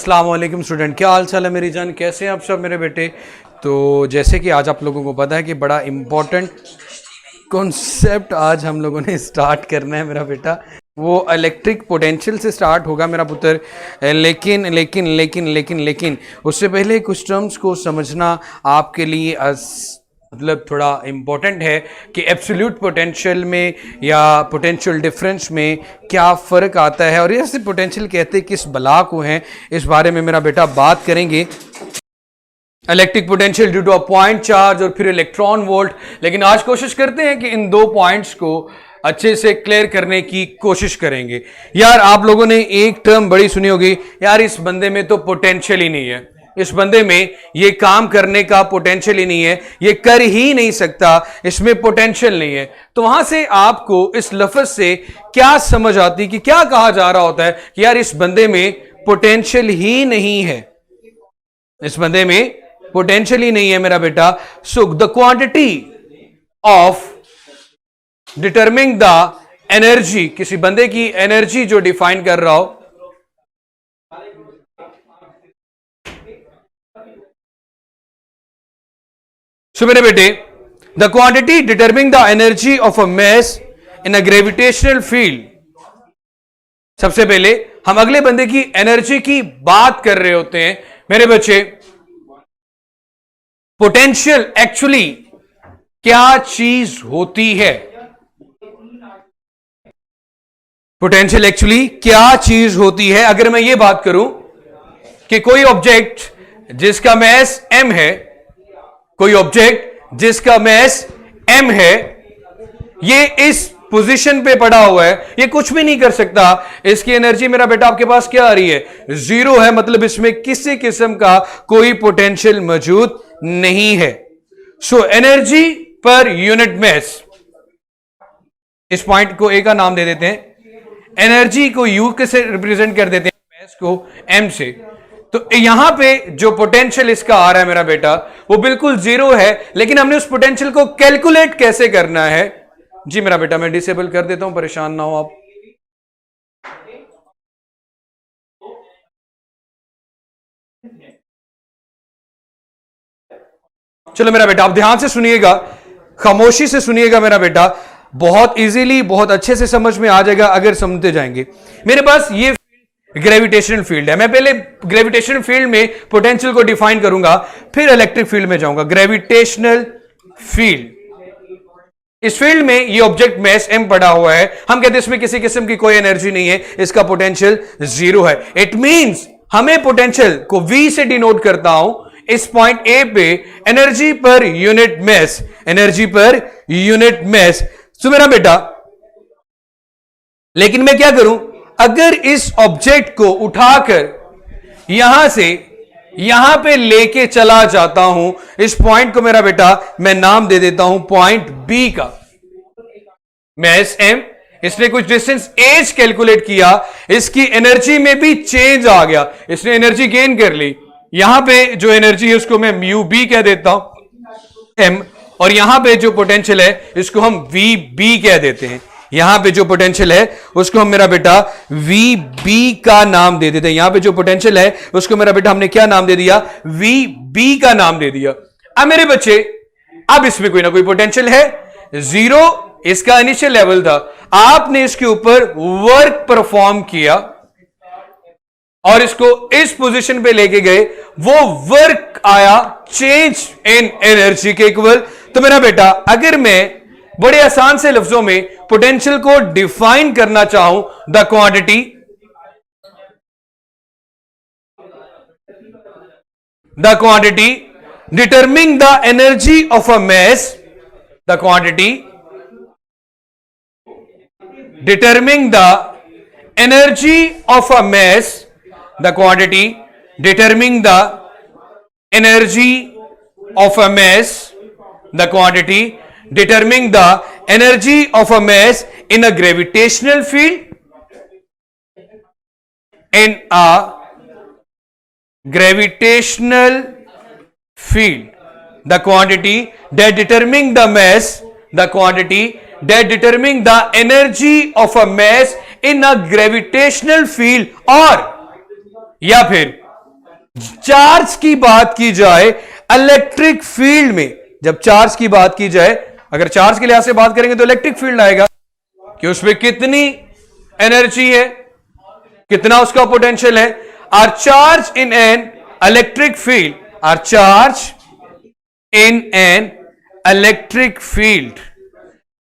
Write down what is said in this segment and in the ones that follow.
अस्सलाम वालेकुम स्टूडेंट, क्या हाल चाल है मेरी जान, कैसे हैं आप सब मेरे बेटे। तो जैसे कि आज आप लोगों को पता है कि बड़ा इम्पोर्टेंट कॉन्सेप्ट आज हम लोगों ने स्टार्ट करना है मेरा बेटा। वो इलेक्ट्रिक पोटेंशियल से स्टार्ट होगा मेरा पुत्र। लेकिन उससे पहले कुछ टर्म्स को समझना आपके लिए मतलब थोड़ा इम्पोर्टेंट है कि एब्सोल्यूट पोटेंशियल में या पोटेंशियल डिफरेंस में क्या फ़र्क आता है और ऐसे पोटेंशियल कहते किस बला को हैं, इस बारे में मेरा बेटा बात करेंगे। Electric potential due to a point charge और फिर इलेक्ट्रॉन वोल्ट। लेकिन आज कोशिश करते हैं कि इन दो पॉइंट्स को अच्छे से क्लियर करने की कोशिश करेंगे। यार आप लोगों ने एक टर्म बड़ी सुनी होगी, यार इस बंदे में तो पोटेंशियल ही नहीं है, इस बंदे में ये काम करने का पोटेंशियल ही नहीं है, ये कर ही नहीं सकता, इसमें पोटेंशियल नहीं है। तो वहां से आपको इस लफ्ज से क्या समझ आती कि क्या कहा जा रहा होता है कि यार इस बंदे में पोटेंशियल ही नहीं है, इस बंदे में पोटेंशियल ही नहीं है मेरा बेटा। So the quantity of determining the energy, किसी बंदे की एनर्जी जो डिफाइन कर रहा हो, सो मेरे बेटे the quantity determining the energy of a mass in a gravitational field. सबसे पहले हम अगले बंदे की एनर्जी की बात कर रहे होते हैं मेरे बच्चे। पोटेंशियल एक्चुअली क्या चीज होती है, पोटेंशियल एक्चुअली क्या चीज होती है। अगर मैं ये बात करूं कि कोई ऑब्जेक्ट जिसका मास m है, कोई ऑब्जेक्ट जिसका मास m है, ये इस पोजीशन पे पड़ा हुआ है, ये कुछ भी नहीं कर सकता, इसकी एनर्जी मेरा बेटा आपके पास क्या आ रही है, जीरो है। मतलब इसमें किसी किस्म का कोई पोटेंशियल मौजूद नहीं है। सो एनर्जी पर यूनिट मास, इस पॉइंट को ए का नाम दे देते हैं, एनर्जी को यू के से रिप्रेजेंट कर देते हैं, मास को एम से। तो यहां पे जो पोटेंशियल इसका आ रहा है मेरा बेटा वो बिल्कुल जीरो है, लेकिन हमने उस पोटेंशियल को कैलकुलेट कैसे करना है। जी मेरा बेटा मैं डिसेबल कर देता हूं, परेशान ना हो आप। चलो मेरा बेटा आप ध्यान से सुनिएगा, खामोशी से सुनिएगा मेरा बेटा, बहुत इजीली बहुत अच्छे से समझ में आ जाएगा अगर समझते जाएंगे। मेरे पास ये ग्रेविटेशनल फील्ड है, मैं पहले ग्रेविटेशनल फील्ड में पोटेंशियल को डिफाइन करूंगा, फिर इलेक्ट्रिक फील्ड में जाऊंगा। ग्रेविटेशनल फील्ड, इस फील्ड में ये ऑब्जेक्ट मास m पड़ा हुआ है, हम कहते हैं इसमें किसी किस्म की कोई एनर्जी नहीं है, इसका पोटेंशियल जीरो है। इट मींस हमें पोटेंशियल को v से डिनोट करता हूं, इस पॉइंट ए पे energy per unit mass, energy per unit mass. So मेरा बेटा लेकिन मैं क्या करूं, अगर इस ऑब्जेक्ट को उठाकर यहां से यहां पे लेके चला जाता हूं, इस पॉइंट को मेरा बेटा मैं नाम दे देता हूं पॉइंट बी का, मास m, इसने कुछ डिस्टेंस h कैलकुलेट किया, इसकी एनर्जी में भी चेंज आ गया, इसने एनर्जी गेन कर ली। यहां पे जो एनर्जी है उसको मैं म्यू बी कह देता हूं m, और यहां पे जो पोटेंशियल है इसको हम वी बी कह देते हैं। यहां पे जो पोटेंशियल है उसको हम मेरा बेटा वी बी का नाम दे देते हैं। यहां पे जो पोटेंशियल है उसको मेरा बेटा हमने क्या नाम दे दिया, वी बी का नाम दे दिया। अब मेरे बच्चे अब इसमें कोई ना कोई पोटेंशियल है, जीरो इसका इनिशियल लेवल था, आपने इसके ऊपर वर्क परफॉर्म किया और इसको इस पोजीशन पे लेके गए, वो वर्क आया चेंज इन एनर्जी के इक्वल। तो मेरा बेटा अगर मैं बड़े आसान से लफ्जों में पोटेंशियल को डिफाइन करना चाहूं, the quantity determining the energy of a mass, the quantity determining the energy of a mass, the quantity determining the energy of a mass, the quantity determining the energy of a mass in a gravitational field, in a gravitational field, the quantity that determining the mass, the quantity that determining the energy of a mass in a gravitational field, और या फिर charge की बात की जाए electric field में, जब charge की बात की जाए, अगर चार्ज के लिहाज से बात करेंगे तो इलेक्ट्रिक फील्ड आएगा कि उसमें कितनी एनर्जी है, कितना उसका पोटेंशियल है। R charge in an electric field, R charge in an electric field,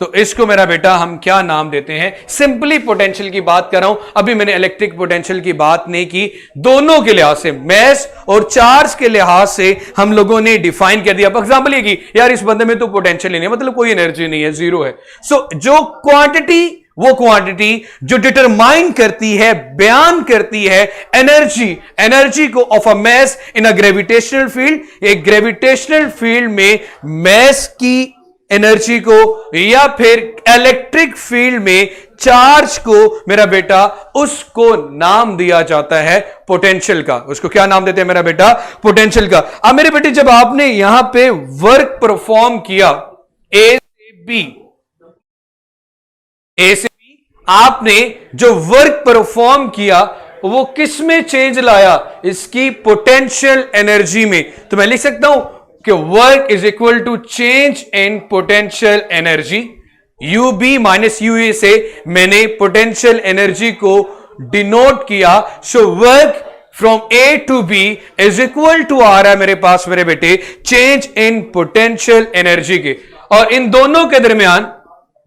तो इसको मेरा बेटा हम क्या नाम देते हैं? सिंपली पोटेंशियल की बात कर रहा हूं, अभी मैंने इलेक्ट्रिक पोटेंशियल की बात नहीं की। दोनों के लिहाज से, मैस और चार्ज के लिहाज से हम लोगों ने डिफाइन कर दिया। फॉर एग्जांपल ये कि यार इस बंदे में तो पोटेंशियल ही नहीं है, मतलब कोई एनर्जी नहीं है, जीरो है। सो जो क्वांटिटी, वो क्वांटिटी जो डिटरमाइन करती है, बयान करती है एनर्जी को of a mass in a gravitational field, एक ग्रेविटेशनल फील्ड में मैस की एनर्जी को, या फिर इलेक्ट्रिक फील्ड में चार्ज को, मेरा बेटा उसको नाम दिया जाता है पोटेंशियल का। उसको क्या नाम देते हैं मेरा बेटा? पोटेंशियल का। अब मेरे बेटे जब आपने यहां पे वर्क परफॉर्म किया ए से बी, आपने जो वर्क परफॉर्म किया वो किस में चेंज लाया? इसकी पोटेंशियल एनर्जी में। तो मैं लिख सकता हूं कि work is equal to change in potential energy. U B minus U A से मैंने पोटेंशियल एनर्जी को डिनोट किया। So work from A to B is equal to आ रहा है मेरे पास मेरे बेटे चेंज इन पोटेंशियल एनर्जी के। और इन दोनों के दरमियान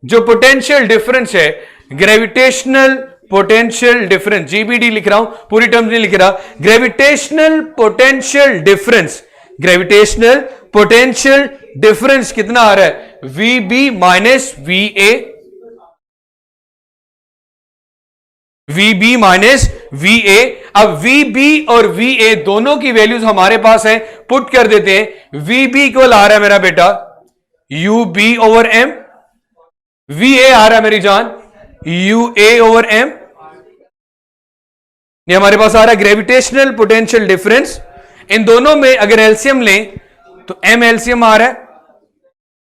जो पोटेंशियल डिफरेंस है, ग्रेविटेशनल पोटेंशियल डिफरेंस, जीबीडी लिख रहा हूं, पूरी टर्म नहीं लिख रहा, gravitational potential difference, gravitational potential difference कितना आ रहा है? V B minus V A, V B minus V A. अब वी बी और वी ए दोनों की वैल्यूज हमारे पास है, पुट कर देते हैं। वी बी इक्वल आ रहा है मेरा बेटा U B over M, V A आ रहा है मेरी जान यू ए ओवर एम। ये हमारे पास आ रहा है ग्रेविटेशनल पोटेंशियल डिफरेंस। इन दोनों में अगर एलसीएम लें तो एम एलसीएम आ रहा है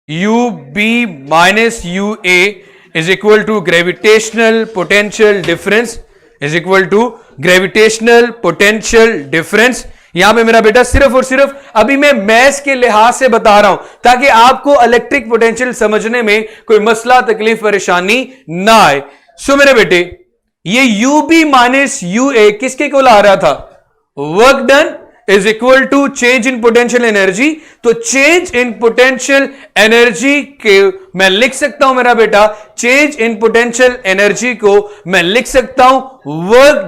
U B minus U A is equal to gravitational potential difference, is equal to gravitational potential difference. यहां पे मेरा बेटा सिर्फ और सिर्फ अभी मैं मैथ्स के लिहाज से बता रहा हूं ताकि आपको इलेक्ट्रिक पोटेंशियल समझने में कोई मसला, तकलीफ, परेशानी ना आए। सो मेरे बेटे ये U B minus U A किसके इक्वल आ रहा था? Work done is equal to change in potential energy. तो चेंज इन पोटेंशियल एनर्जी के मैं लिख सकता हूं मेरा बेटा, चेंज इन पोटेंशियल एनर्जी को मैं लिख सकता हूं वर्क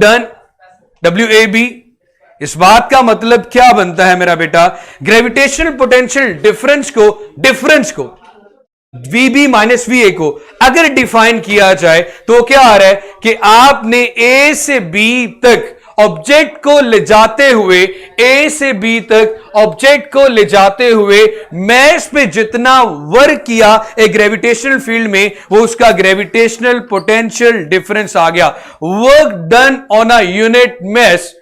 डन WAB। इस बात का मतलब क्या बनता है मेरा बेटा? ग्रेविटेशनल पोटेंशियल डिफरेंस को VB माइनस VA को अगर डिफाइन किया जाए तो क्या आ रहा है कि आपने A से B तक ऑब्जेक्ट को ले जाते हुए, A से B तक ऑब्जेक्ट को ले जाते हुए मैस पे जितना वर्क किया एक ग्रेविटेशनल फील्ड में, वो उसका ग्रेविटेशनल पोटेंशियल डिफरेंस आ गया। Work done on a unit mass,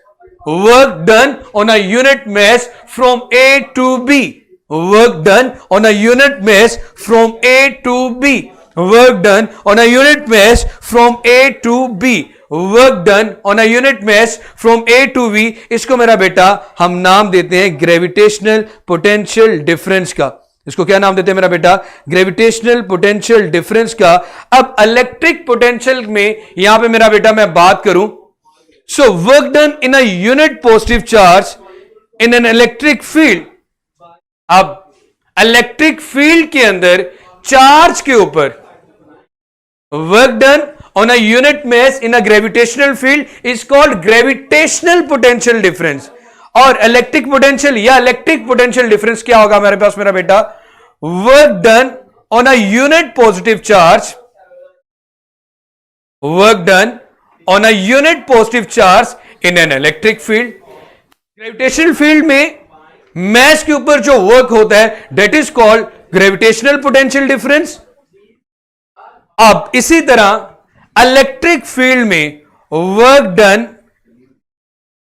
work done on a unit mass from A to B, work done on a unit mass from A to B, work done on a unit mass from A to B, work done on a unit mass from A to B। इसको मेरा बेटा हम नाम देते हैं gravitational potential difference का। इसको क्या नाम देते हैं मेरा बेटा? ग्रेविटेशनल पोटेंशियल डिफरेंस का। अब इलेक्ट्रिक पोटेंशियल में यहां पे मेरा बेटा मैं बात करूं, so work done in a unit positive charge in an electric field. अब इलेक्ट्रिक फील्ड के अंदर चार्ज के ऊपर work done on a unit mass in a gravitational field is called gravitational potential difference. और इलेक्ट्रिक पोटेंशियल या electric potential difference क्या होगा मेरे पास मेरा बेटा? Work done on a unit positive charge, work done on a unit positive charge in an electric field. Gravitational field में mess के ऊपर जो वर्क होता है that is called gravitational potential difference. अब इसी तरह इलेक्ट्रिक फील्ड में work done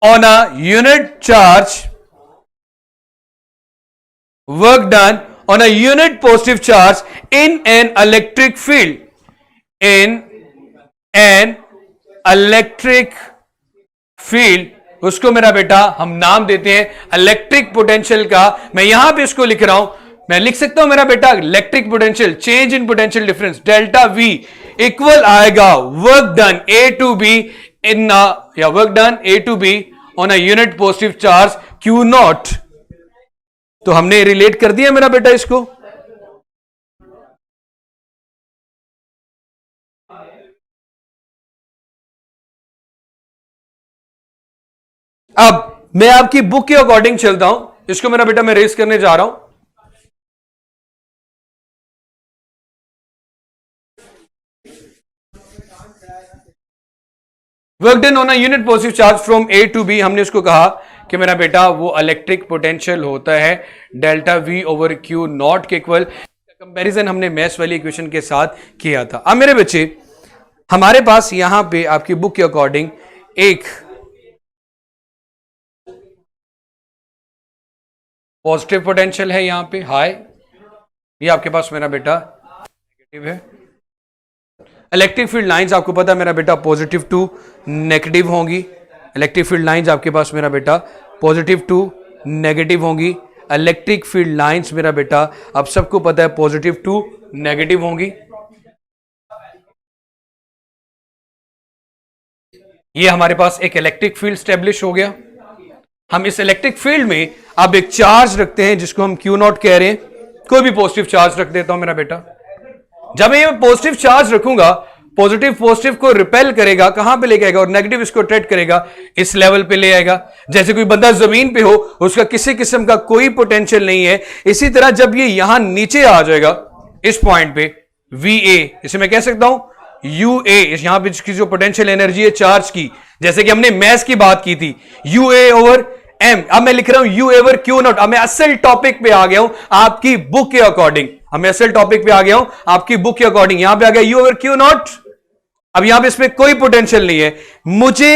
on a unit charge, work done on a unit positive charge in an electric field, in an electric field, उसको मेरा बेटा हम नाम देते हैं इलेक्ट्रिक पोटेंशियल का। मैं यहां पे इसको लिख रहा हूं, मैं लिख सकता हूं मेरा बेटा electric potential change in potential difference delta V equal आएगा work done A to B in या work done A to B on a unit positive charge Q not. तो हमने रिलेट कर दिया मेरा बेटा इसको। अब मैं आपकी बुक के अकॉर्डिंग चलता हूं, इसको मेरा बेटा मैं रेस करने जा रहा हूं। Work done on a unit positive charge from A to B, हमने उसको कहा कि मेरा बेटा वो इलेक्ट्रिक पोटेंशियल होता है delta we over Q not के इक्वल। कंपैरिजन हमने मैथ्स वाली इक्वेशन के साथ किया था। अब मेरे बच्चे हमारे पास यहां पे आपकी बुक के अकॉर्डिंग एक पॉजिटिव पोटेंशियल है यहां पे हाई, ये आपके पास मेरा बेटा नेगेटिव है। इलेक्ट्रिक फील्ड लाइंस आपको पता है मेरा बेटा पॉजिटिव टू नेगेटिव होंगी। इलेक्ट्रिक फील्ड लाइंस आपके पास मेरा बेटा पॉजिटिव टू नेगेटिव होंगी। इलेक्ट्रिक फील्ड लाइंस मेरा बेटा अब सबको पता है पॉजिटिव टू नेगेटिव होंगी। ये हमारे पास एक इलेक्ट्रिक फील्ड स्टेब्लिश हो गया। हम इस इलेक्ट्रिक फील्ड में अब एक चार्ज रखते हैं जिसको हम क्यू नॉट कह रहे हैं। कोई भी पॉजिटिव चार्ज रख देता हूं मेरा बेटा। जब मैं पॉजिटिव चार्ज रखूंगा, पॉजिटिव पॉजिटिव को रिपेल करेगा, कहां पे लेके आएगा, और नेगेटिव इसको अट्रैक्ट करेगा, इस लेवल पे ले आएगा। जैसे कोई बंदा जमीन पे हो, उसका किसी किस्म का कोई पोटेंशियल नहीं है, इसी तरह जब ये यहां नीचे आ जाएगा इस पॉइंट पे VA, इसे मैं कह सकता हूं UA, यहां पे इसकी जो पोटेंशियल एनर्जी है चार्ज की, जैसे कि हमने मैथ्स की बात की थी UA ओवर M। अब मैं लिख रहा हूं U ओवर Q नॉट। अब मैं असल टॉपिक पे आ गया हूं आपकी बुक के अकॉर्डिंग। मैं असल टॉपिक पे आ गया हूं आपकी बुक के अकॉर्डिंग। यहां पे आ गया U ओवर Q नॉट। अब यहां पे इसमें कोई पोटेंशियल नहीं है। मुझे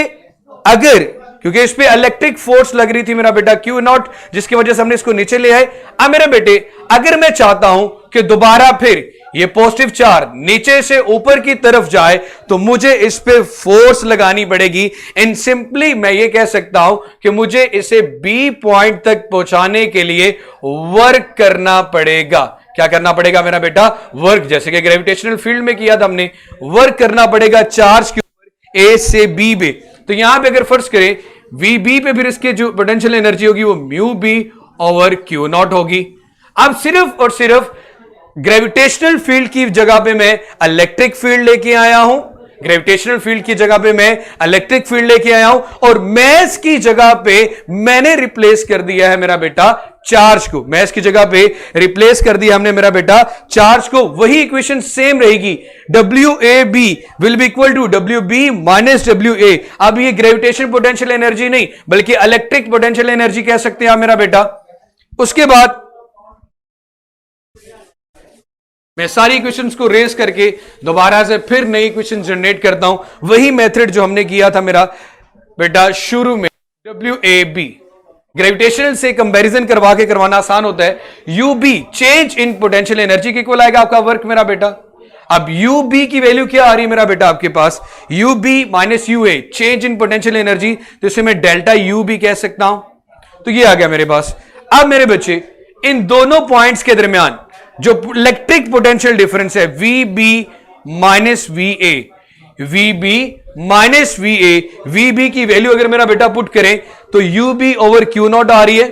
अगर, क्योंकि इस पे इलेक्ट्रिक फोर्स लग रही थी मेरा बेटा Q नॉट, जिसकी वजह से हमने इसको नीचे ले आए। अब मेरे बेटे अगर मैं चाहता हूं कि दोबारा फिर ये पॉजिटिव चार्ज नीचे से ऊपर की तरफ जाए, तो मुझे इस पे फोर्स लगानी पड़ेगी। एंड सिंपली मैं ये कह सकता हूं कि मुझे इसे B पॉइंट तक पहुंचाने के लिए वर्क करना पड़ेगा। क्या करना पड़ेगा मेरा बेटा? वर्क। जैसे कि ग्रेविटेशनल फील्ड में किया था हमने, वर्क करना पड़ेगा चार्ज के ऊपर A से B पे। तो यहां पे अगर फर्ज करें VB पे, फिर इसके जो पोटेंशियल एनर्जी होगी वो mu B over Q not होगी। अब सिर्फ और सिर्फ ग्रेविटेशनल फील्ड की जगह पे मैं इलेक्ट्रिक फील्ड लेके आया हूं। ग्रेविटेशनल फील्ड की जगह पे मैं इलेक्ट्रिक फील्ड लेके आया हूं, और मैस की जगह पे मैंने रिप्लेस कर दिया है मेरा बेटा चार्ज को। मैस की जगह पे रिप्लेस कर दिया हमने मेरा बेटा चार्ज को। वही इक्वेशन सेम रहेगी, WAB will be equal to WB minus WA। अब ये ग्रेविटेशन पोटेंशियल एनर्जी नहीं बल्कि इलेक्ट्रिक पोटेंशियल एनर्जी कह सकते हैं आप मेरा बेटा। उसके बाद मैं सारी इक्वेशंस को रेस करके दोबारा से फिर नई इक्वेशन जनरेट करता हूं। वही मेथड जो हमने किया था मेरा बेटा शुरू में, WAB। ग्रेविटेशनल से कंपैरिजन करवा के करवाना आसान होता है। UB change in potential energy के इक्वल आएगा आपका वर्क मेरा बेटा। अब UB की वैल्यू क्या आ रही है मेरा बेटा आपके पास? UB minus UA change in potential energy, तो इसे मैं डेल्टा UB कह सकता हूं। तो ये आ गया मेरे पास। अब मेरे बच्चे इन दोनों पॉइंट्स के दरमियान जो इलेक्ट्रिक पोटेंशियल डिफरेंस है VB minus VA, VB minus VA, VB की वैल्यू अगर मेरा बेटा पुट करें तो UB ओवर Q नॉट आ रही है,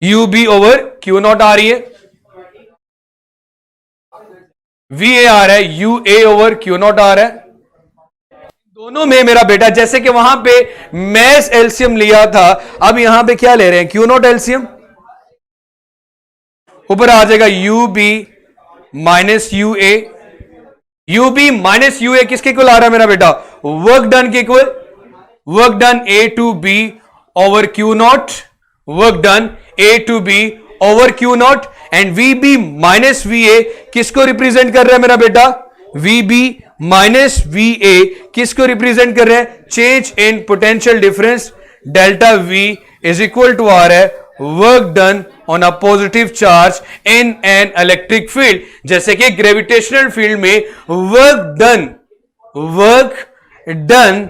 UB ओवर Q नॉट आ रही है, VA आ रहा है UA ओवर Q नॉट आ रहा है। दोनों में मेरा बेटा जैसे कि वहां पे मैस एलसीएम लिया था, अब यहां पे क्या ले रहे हैं? Q not LCM. ऊपर आ जाएगा UB minus UA। UB minus UA किसके इक्वल आ रहा है मेरा बेटा? वर्क डन के equal. Work done A to B over Q not, work done A to B over Q not. And VB minus VA किसको रिप्रेजेंट कर रहा है मेरा बेटा? VB माइनस VA किसको रिप्रेजेंट कर रहा है? Change in potential difference delta V is equal to आ रहा है work done on a positive charge in an electric field. जैसे कि ग्रेविटेशनल फील्ड में work done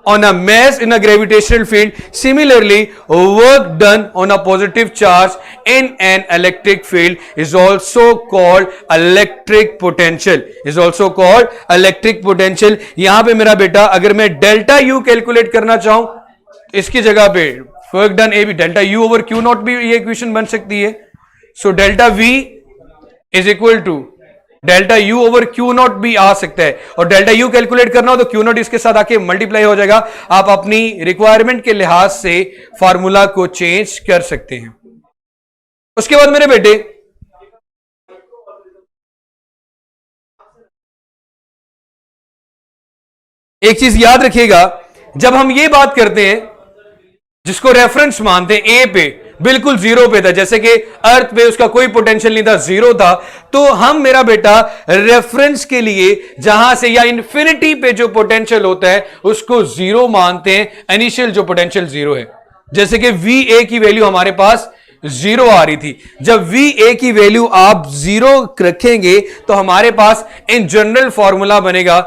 on a mass in a gravitational field. Similarly, work done on a positive charge in an electric field is also called electric potential. Is also called electric potential. यहां पे मेरा बेटा अगर मैं delta U calculate करना चाहूं, इसकी जगह पे वर्क डन ए भी delta U over Q not भी ये इक्वेशन बन सकती है. So delta V is equal to delta U over Q not भी आ सकता है. और डेल्टा यू कैलकुलेट करना हो तो क्यू नॉट इसके साथ आके मल्टीप्लाई हो जाएगा. आप अपनी रिक्वायरमेंट के लिहाज से फार्मूला को चेंज कर सकते हैं. उसके बाद मेरे बेटे एक चीज याद रखिएगा, जब हम ये बात करते हैं जिसको रेफरेंस मानते हैं ए पे बिल्कुल जीरो पे था, जैसे कि अर्थ पे उसका कोई पोटेंशियल नहीं था, जीरो था, तो हम मेरा बेटा रेफरेंस के लिए जहां से या इंफिनिटी पे जो पोटेंशियल होता है उसको जीरो मानते हैं. इनिशियल जो पोटेंशियल जीरो है, जैसे कि वी ए की वैल्यू हमारे पास जीरो आ रही थी. जब वी ए की वैल्यू आप जीरो रखेंगे तो हमारे पास इन जनरल फॉर्मूला बनेगा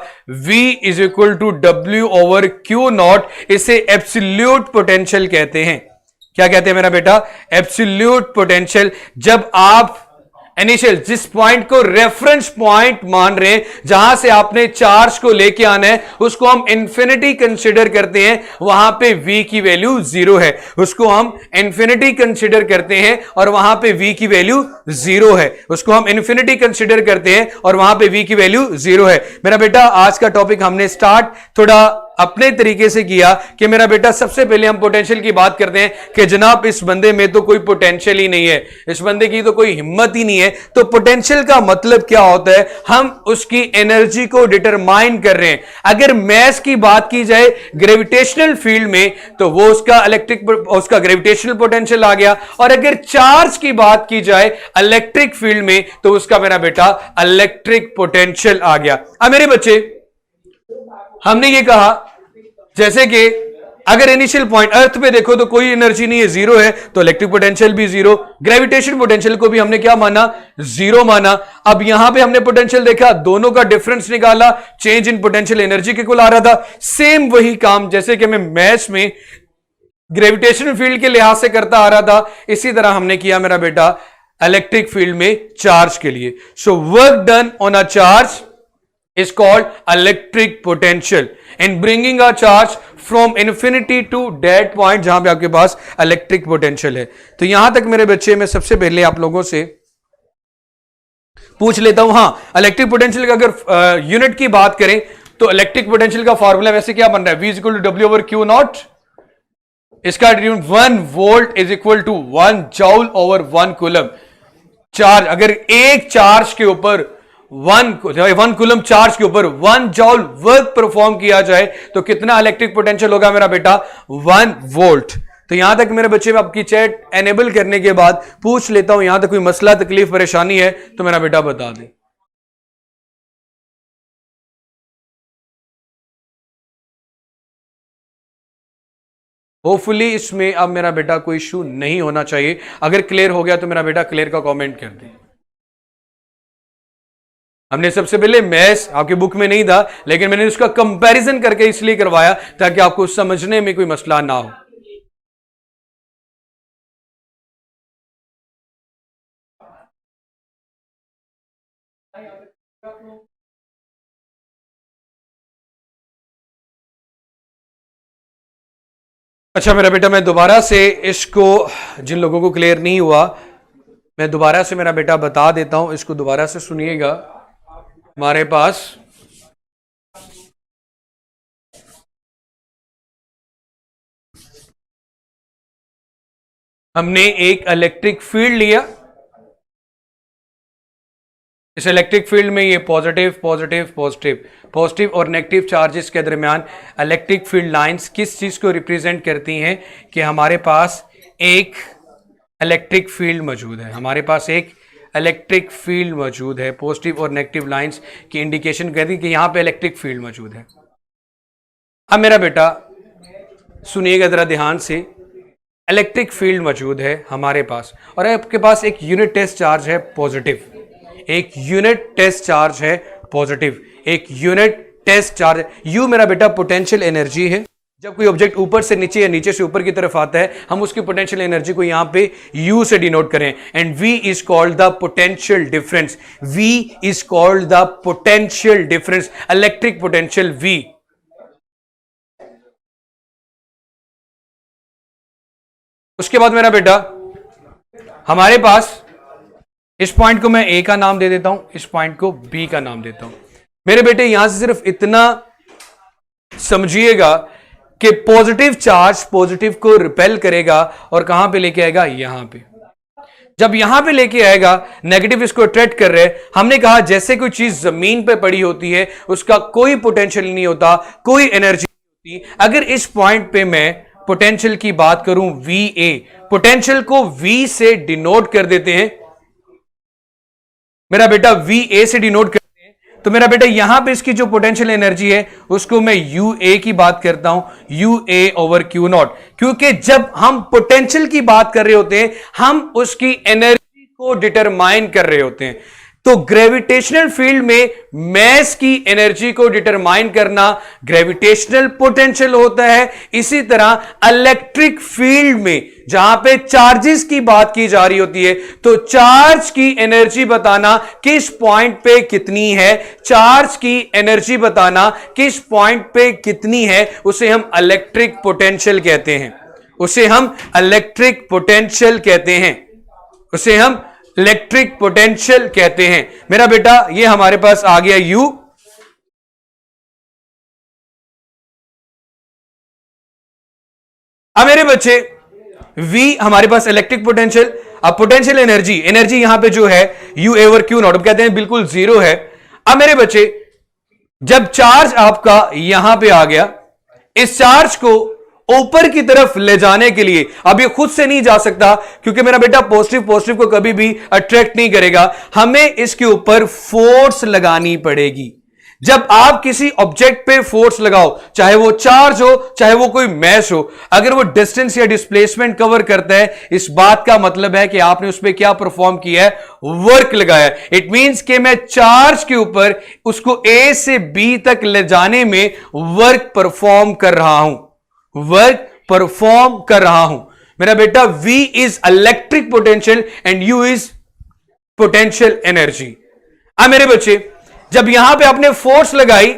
V is equal to W over Q not. इसे एब्सोल्यूट पोटेंशियल कहते हैं. क्या कहते हैं मेरा बेटा? Absolute potential. जब आप इनिशियल जिस पॉइंट को रेफरेंस पॉइंट मान रहे हैं, जहां से आपने चार्ज को लेके आना है, उसको हम इंफिनिटी कंसीडर करते हैं. वहां पे V की वैल्यू जीरो है, उसको हम इंफिनिटी कंसीडर करते हैं और वहां पे V की वैल्यू जीरो है. उसको हम इंफिनिटी कंसीडर करते हैं और वहां पे V की वैल्यू जीरो है. मेरा बेटा आज का टॉपिक हमने स्टार्ट थोड़ा अपने तरीके से किया कि मेरा बेटा सबसे पहले हम पोटेंशियल की बात करते हैं कि जनाब इस बंदे में तो कोई पोटेंशियल ही नहीं है, इस बंदे की तो कोई हिम्मत ही नहीं है. तो पोटेंशियल का मतलब क्या होता है? हम उसकी एनर्जी को डिटरमाइन कर रहे हैं. अगर मैस की बात की जाए ग्रेविटेशनल फील्ड में तो वो उसका ग्रेविटेशनल पोटेंशियल आ गया. और अगर चार्ज की बात की जाए इलेक्ट्रिक फील्ड में तो उसका मेरा बेटा इलेक्ट्रिक पोटेंशियल आ गया. अब मेरे बच्चे हमने ये कहा जैसे कि अगर इनिशियल पॉइंट अर्थ पे देखो तो कोई एनर्जी नहीं है, जीरो है, तो इलेक्ट्रिक पोटेंशियल भी जीरो. ग्रेविटेशन पोटेंशियल को भी हमने क्या माना? जीरो माना. अब यहां पे हमने पोटेंशियल देखा, दोनों का डिफरेंस निकाला, चेंज इन पोटेंशियल एनर्जी के कुल आ रहा था. सेम वही काम जैसे कि मैं मैथ्स में ग्रेविटेशनल फील्ड के लिहाज से करता आ रहा था, इसी तरह हमने किया मेरा बेटा इलेक्ट्रिक फील्ड में चार्ज के लिए. So work done on a charge is called electric potential in bringing a charge from infinity to that point जहां पे आपके पास electric potential है. तो यहां तक मेरे बच्चे मैं सबसे पहले आप लोगों से पूछ लेता हूं. हां, इलेक्ट्रिक पोटेंशियल का अगर यूनिट की बात करें तो इलेक्ट्रिक पोटेंशियल का फॉर्मूला वैसे क्या बन रहा है? V is equal to W over Q not. इसका unit 1 volt is equal to 1 joule over 1 coulomb. Charge अगर एक चार्ज के ऊपर 1 कूलम चार्ज के ऊपर 1 जूल वर्क परफॉर्म किया जाए तो कितना इलेक्ट्रिक पोटेंशियल होगा मेरा बेटा? 1 वोल्ट. तो यहां तक मेरे बच्चे में आपकी चैट एनेबल करने के बाद पूछ लेता हूं, यहां तक कोई मसला तकलीफ परेशानी है तो मेरा बेटा बता दे. होपफुली इसमें अब मेरा बेटा कोई इशू नहीं होना चाहिए. अगर क्लियर हो गया तो मेरा बेटा क्लियर का कमेंट कर दे. हमने सबसे पहले मैथ्स आपके बुक में नहीं था, लेकिन मैंने उसका कंपैरिजन करके इसलिए करवाया ताकि आपको समझने में कोई मसला ना हो. अच्छा मेरा बेटा, मैं दोबारा से इसको जिन लोगों को क्लियर नहीं हुआ मैं दोबारा से मेरा बेटा बता देता हूं, इसको दोबारा से सुनिएगा. हमारे पास हमने एक इलेक्ट्रिक फील्ड लिया. इस इलेक्ट्रिक फील्ड में ये पॉजिटिव पॉजिटिव पॉजिटिव पॉजिटिव और नेगेटिव चार्जेस के दरमियान इलेक्ट्रिक फील्ड लाइंस किस चीज को रिप्रेजेंट करती हैं कि हमारे पास एक इलेक्ट्रिक फील्ड मौजूद है. हमारे पास एक इलेक्ट्रिक फील्ड मौजूद है. पॉजिटिव और नेगेटिव लाइंस की इंडिकेशन करती है कि यहां पे इलेक्ट्रिक फील्ड मौजूद है. अब मेरा बेटा सुनिएगा जरा ध्यान से. इलेक्ट्रिक फील्ड मौजूद है हमारे पास और आपके पास एक यूनिट टेस्ट चार्ज है पॉजिटिव. एक यूनिट टेस्ट चार्ज है पॉजिटिव. एक यूनिट टेस्ट चार्ज. यू मेरा बेटा पोटेंशियल एनर्जी है. जब कोई ऑब्जेक्ट ऊपर से नीचे या नीचे से ऊपर की तरफ आता है, हम उसकी पोटेंशियल एनर्जी को यहां पे U से डिनोट करें, and V is called the potential difference. V is called the potential difference, electric potential V। उसके बाद मेरा बेटा, हमारे पास इस पॉइंट को मैं A का नाम दे देता हूं, इस पॉइंट को B का नाम देता हूं। मेरे बेटे यहां से सिर्फ इतना समझिएगा कि पॉजिटिव चार्ज पॉजिटिव को रिपेल करेगा और कहां पे लेके आएगा, यहां पे। जब यहां पे लेके आएगा, नेगेटिव इसको अट्रैक्ट कर रहे हैं। हमने कहा जैसे कोई चीज जमीन पे पड़ी होती है, उसका कोई पोटेंशियल नहीं होता, कोई एनर्जी नहीं होती। अगर इस पॉइंट पे मैं पोटेंशियल की बात करूं VA, पोटेंशियल को V से डिनोट कर देते हैं, मेरा बेटा VA से डिनोट करते हैं, तो मेरा बेटा यहां पे इसकी जो पोटेंशियल एनर्जी है उसको मैं UA की बात करता हूं, UA ओवर Q0। क्योंकि जब हम पोटेंशियल की बात कर रहे होते हैं, हम उसकी एनर्जी को डिटरमाइन कर रहे होते हैं। तो ग्रेविटेशनल फील्ड में मैस की एनर्जी को डिटरमाइन करना ग्रेविटेशनल पोटेंशियल होता है। इसी तरह इलेक्ट्रिक फील्ड में जहां पे चार्जेस की बात की जा रही होती है, तो चार्ज की एनर्जी बताना किस पॉइंट पे कितनी है, चार्ज की एनर्जी बताना किस पॉइंट पे कितनी है, उसे हम इलेक्ट्रिक पोटेंशियल कहते हैं, उसे हम इलेक्ट्रिक पोटेंशियल कहते हैं, उसे हम इलेक्ट्रिक पोटेंशियल कहते हैं। मेरा बेटा ये हमारे पास आ गया U। अब मेरे बच्चे V हमारे पास इलेक्ट्रिक पोटेंशियल। अब पोटेंशियल एनर्जी, एनर्जी यहां पे जो है UA ओवर Q0, अब कहते हैं बिल्कुल जीरो है। अब मेरे बच्चे जब चार्ज आपका यहां पे आ गया, इस चार्ज को ऊपर की तरफ ले जाने के लिए, अब ये खुद से नहीं जा सकता क्योंकि मेरा बेटा पॉजिटिव को कभी भी अट्रैक्ट नहीं करेगा, हमें इसके ऊपर फोर्स लगानी पड़ेगी। जब आप किसी ऑब्जेक्ट पे फोर्स लगाओ, चाहे वो चार्ज हो चाहे वो कोई मैस हो, अगर वो डिस्टेंस या डिस्प्लेसमेंट कवर करता है, इस बात का मतलब है कि आपने उस पर क्या परफॉर्म किया है, वर्क लगाया। इट मींस कि मैं चार्ज के ऊपर उसको A से B तक ले जाने में वर्क परफॉर्म कर रहा हूं, वर्क परफॉर्म कर रहा हूं। मेरा बेटा V is electric potential and U is potential energy. अब मेरे बच्चे जब यहां पे आपने फोर्स लगाई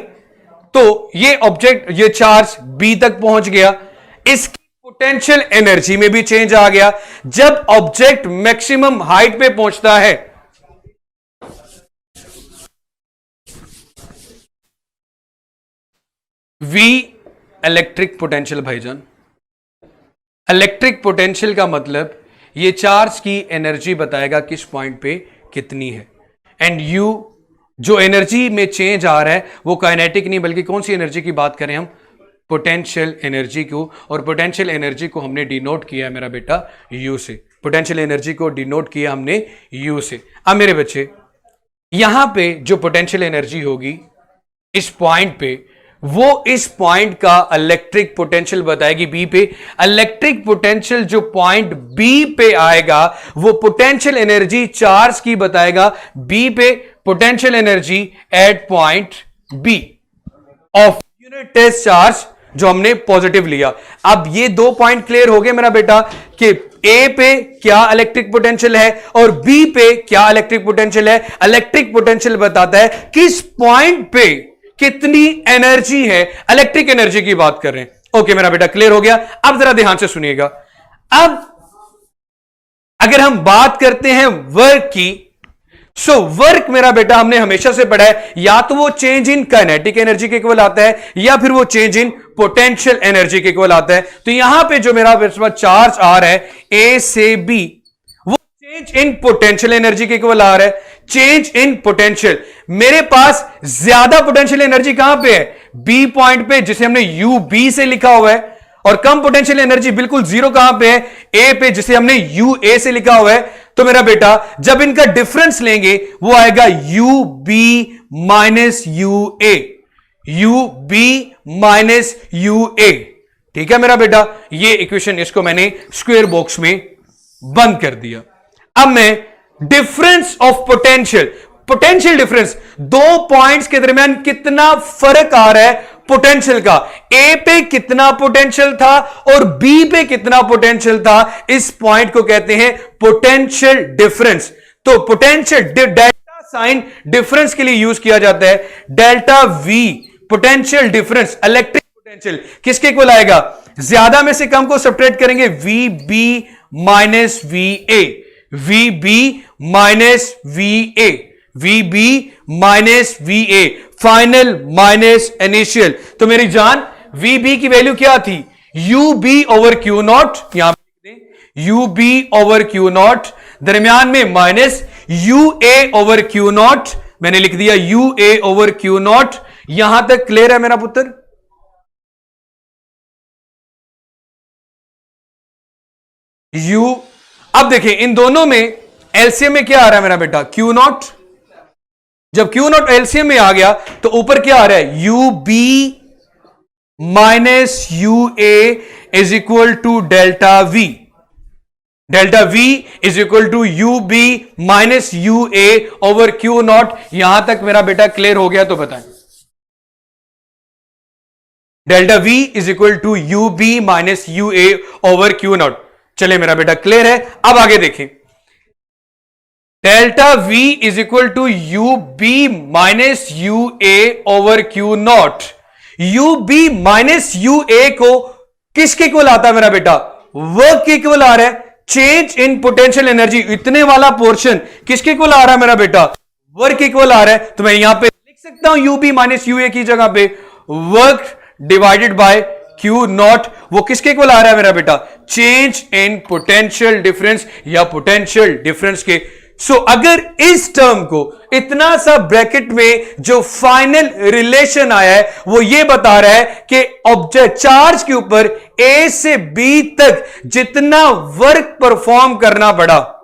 तो ये ऑब्जेक्ट, ये चार्ज B तक पहुंच गया, इसकी पोटेंशियल एनर्जी में भी चेंज आ गया। जब ऑब्जेक्ट मैक्सिमम हाइट पे पहुंचता है, V इलेक्ट्रिक पोटेंशियल भाईजान, इलेक्ट्रिक पोटेंशियल का मतलब ये चार्ज की एनर्जी बताएगा किस पॉइंट पे कितनी है, एंड U जो एनर्जी में चेंज आ रहा है वो काइनेटिक नहीं बल्कि कौन सी एनर्जी की बात करें हम, पोटेंशियल एनर्जी को। और पोटेंशियल एनर्जी को हमने डिनोट किया है मेरा बेटा U से, पोटेंशियल एनर्जी को डिनोट किया हमने U से। अब मेरे बच्चे यहां पे जो पोटेंशियल एनर्जी होगी इस पॉइंट पे, वो इस पॉइंट का इलेक्ट्रिक पोटेंशियल बताएगी B पे। इलेक्ट्रिक पोटेंशियल जो पॉइंट B पे आएगा वो पोटेंशियल एनर्जी चार्ज की बताएगा B पे, potential energy at point B of unit test charge जो हमने पॉजिटिव लिया। अब ये दो पॉइंट क्लियर हो गए मेरा बेटा कि A पे क्या इलेक्ट्रिक पोटेंशियल है और B पे क्या इलेक्ट्रिक पोटेंशियल है। इलेक्ट्रिक पोटेंशियल बताता है किस पॉइंट पे कितनी एनर्जी है, इलेक्ट्रिक एनर्जी की बात कर रहे हैं। ओके मेरा बेटा क्लियर हो गया। अब जरा ध्यान से सुनिएगा। अब अगर हम बात करते हैं वर्क की, सो वर्क मेरा बेटा हमने हमेशा से पढ़ा है, या तो वो चेंज इन काइनेटिक एनर्जी के इक्वल आता है या फिर वो चेंज इन पोटेंशियल एनर्जी के इक्वल आता है। तो यहां पे जो मेरा चार्ज आ रहा है A से B, वो चेंज इन पोटेंशियल एनर्जी के इक्वल आ रहा है। चेंज इन पोटेंशियल, मेरे पास ज्यादा पोटेंशियल एनर्जी कहां पे है, B पॉइंट पे जिसे हमने UB से लिखा हुआ है, और कम पोटेंशियल एनर्जी बिल्कुल जीरो कहां पे है, A पे जिसे हमने UA से लिखा हुआ है। तो मेरा बेटा जब इनका डिफरेंस लेंगे वो आएगा UB minus UA, UB minus UA। ठीक है मेरा बेटा, ये इक्वेशन, इसको मैंने स्क्वायर बॉक्स में बंद कर दिया। अब मैं difference of potential, potential difference, दो पॉइंट्स के दरमियान कितना फर्क आ रहा है पोटेंशियल का, ए पे कितना पोटेंशियल था और बी पे कितना पोटेंशियल था, इस पॉइंट को कहते हैं पोटेंशियल डिफरेंस। तो पोटेंशियल डेल्टा साइन डिफरेंस के लिए यूज किया जाता है। Delta V potential difference, electric potential किसके इक्वल आएगा, ज्यादा में से कम को सब्ट्रैक्ट करेंगे, V B minus V A, V B minus V A, V B minus V A, final minus initial. तो मेरी जान वी बी की वैल्यू क्या थी, U B over Q not, यहां पे U B over Q not, दरमियान में minus U A over Q not, मैंने लिख दिया you A over Q not. यहां तक क्लियर है मेरा पुत्र? यू, अब देखिए इन दोनों में एलसीएम में क्या आ रहा है मेरा बेटा, क्यू नॉट। जब क्यू नॉट एलसीएम में आ गया तो ऊपर क्या आ रहा है, U B minus U A is equal to delta V, delta V is equal to U B minus U A over Q not. यहां तक मेरा बेटा क्लियर हो गया तो बताएं। Delta V is equal to U B minus U A over Q not. चले मेरा बेटा क्लियर है। अब आगे देखें, delta V is equal to U B minus U A over Q not. U B minus U A को किसके equal आता है मेरा बेटा, वर्क के इक्वल आ रहा है। चेंज इन पोटेंशियल एनर्जी, इतने वाला पोर्शन किसके इक्वल आ रहा है मेरा बेटा, वर्क इक्वल आ रहा है। तो मैं यहां पे लिख सकता हूं यू बी माइनस यू ए की जगह पे work divided by Q not, वो किसके इक्वल आ रहा है मेरा बेटा, चेंज इन पोटेंशियल डिफरेंस या पोटेंशियल डिफरेंस के। सो अगर इस टर्म को इतना सा ब्रैकेट में जो फाइनल रिलेशन आया है वो ये बता रहा है कि ऑब्जेक्ट चार्ज के ऊपर ए से बी तक जितना वर्क परफॉर्म करना पड़ा,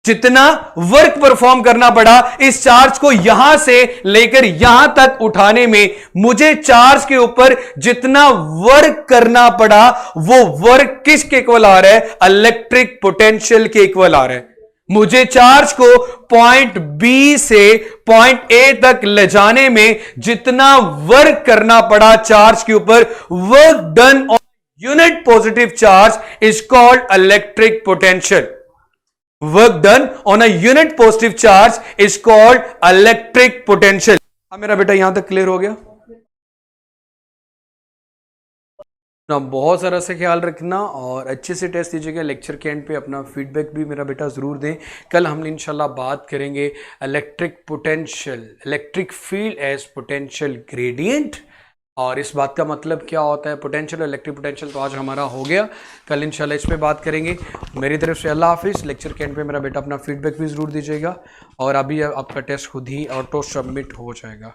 जितना वर्क परफॉर्म करना पड़ा इस चार्ज को यहां से लेकर यहां तक उठाने में, मुझे चार्ज के ऊपर जितना वर्क करना पड़ा वो वर्क किसके इक्वल आ रहा है, इलेक्ट्रिक पोटेंशियल के इक्वल आ रहा है। मुझे चार्ज को पॉइंट बी से पॉइंट ए तक ले जाने में जितना वर्क करना पड़ा चार्ज के ऊपर, work done on unit positive charge is called electric potential. Work done on a unit positive charge is called electric potential। अब मेरा बेटा यहां तक क्लियर हो गया ना? बहुत सारा से ख्याल रखना और अच्छे से टेस्ट दीजिएगा। लेक्चर के एंड पे अपना फीडबैक भी मेरा बेटा ज़रूर दें। कल हम इंशाल्लाह बात करेंगे electric potential, electric field as potential gradient, और इस बात का मतलब क्या होता है पोटेंशियल और इलेक्ट्रिक पोटेंशियल। तो आज हमारा हो गया, कल इंशाल्लाह इस पे बात करेंगे। मेरी तरफ से अल्लाह हाफिज़। लेक्चर के एंड पे मेरा बेटा अपना फीडबैक भी ज़रूर दीजिएगा और अभी आपका टेस्ट खुद ही ऑटो सबमिट हो जाएगा।